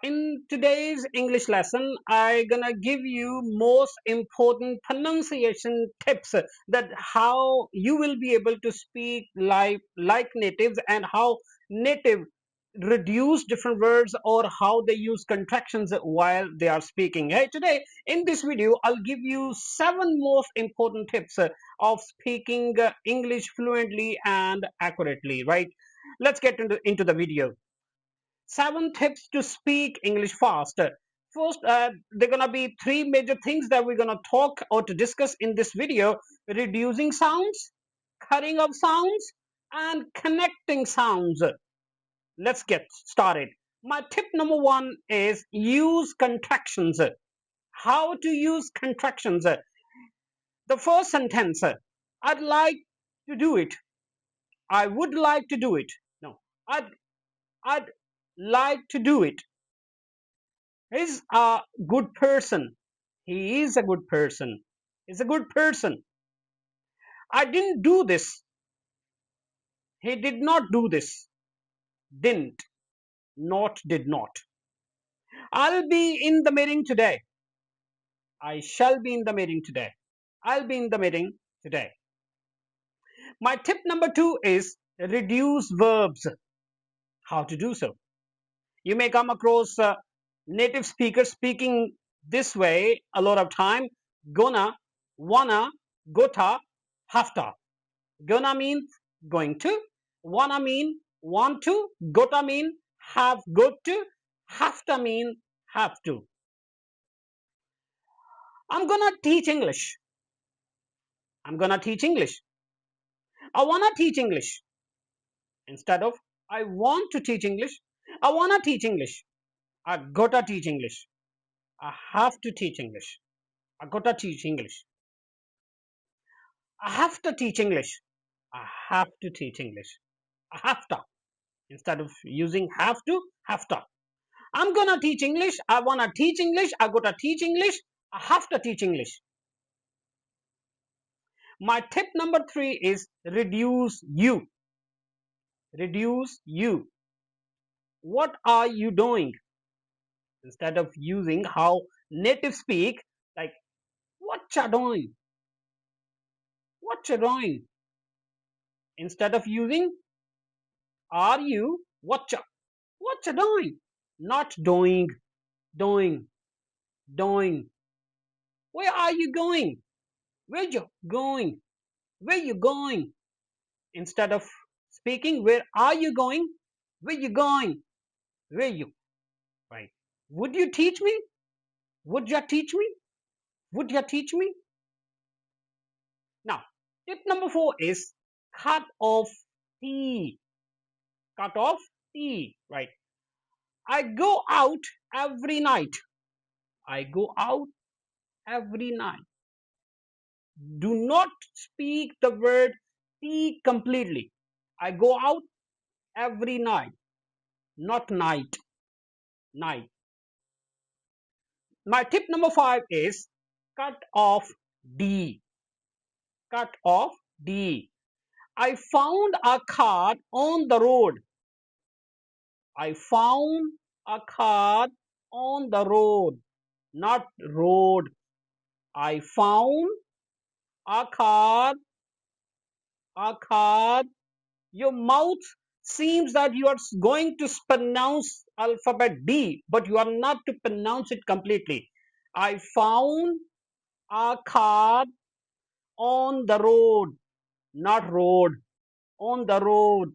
In today's English lesson, I gonna give you most important pronunciation tips that how you will be able to speak like natives and how native reduce different words or how they use contractions while they are speaking. Hey, today in this video, I'll give you 7 most important tips of speaking English fluently and accurately. Right? Let's get into the video. 7 tips to speak English fast. First, there are gonna be 3 major things that we're gonna talk or to discuss in this video: reducing sounds, cutting of sounds, and connecting sounds. Let's get started. My tip number 1 is use contractions. How to use contractions? The first sentence: I'd like to do it. I would like to do it. No, I'd like to do it. He's a good person. He is a good person. He's a good person. I didn't do this. He did not do this. Didn't. Not did not. I'll be in the meeting today. I shall be in the meeting today. I'll be in the meeting today. My tip number 2 is reduce verbs. How to do so? You may come across native speakers speaking this way a lot of time. Gonna, wanna, gota, hafta. Gonna mean going to, wanna mean want to, gota mean have got to, hafta mean have to. I'm gonna teach English. I'm gonna teach English. I wanna teach English. Instead of I want to teach English, I wanna teach English. I gotta teach English. I have to teach English. I gotta teach English. I have to teach English. I have to teach English. I have to. Instead of using have to. I'm gonna teach English. I wanna teach English. I gotta teach English. I have to teach English. My tip number 3 is reduce you. Reduce you. What are you doing? Instead of using how native speak, like what you doing? What you doing? Instead of using are you, what you doing? Not doing, doing, doing. Where are you going? Where you going? Where you going? Instead of speaking, where are you going? Where you going? Where you? Right. Would you teach me? Would you teach me? Would you teach me? Now, tip number 4 is cut off tea. Cut off tea. Right. I go out every night. I go out every night. Do not speak the word tea completely. I go out every night, not night. Night. My tip number 5 is cut off D. Cut off D. I found a card on the road. I found a card on the road, not road. I found a card, a card. Your mouth seems that you are going to pronounce alphabet D, but you are not to pronounce it completely. I found a card on the road, not road, on the road.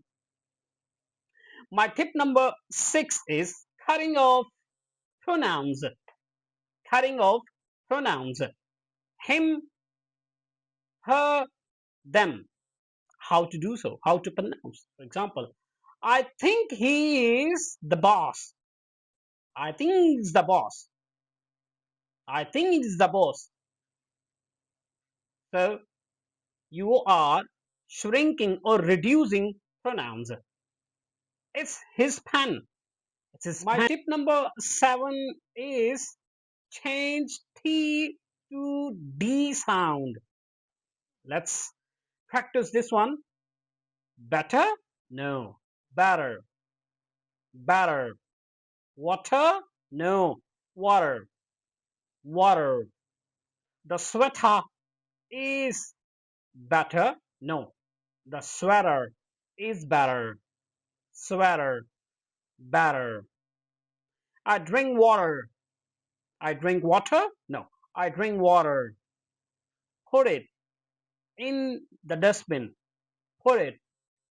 My tip number 6 is cutting off pronouns. Cutting off pronouns. Him, her, them. How to do so? How to pronounce? For example, I think he is the boss. I think he's the boss. I think he's the boss. So you are shrinking or reducing pronouns. It's his pen. It's his My pen. Tip number 7 is change T to D sound. Let's practice this one. Better? No. Better. Better. Water? No. Water. Water. The sweater is better? No. The sweater is better. Sweater. Better. I drink water. I drink water? No. I drink water. Put it in the dustbin. Put it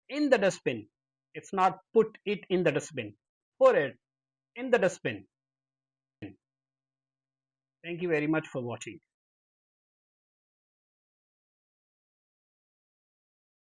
in the dustbin. It's not put it in the dustbin. Put it in the dustbin. Thank you very much for watching.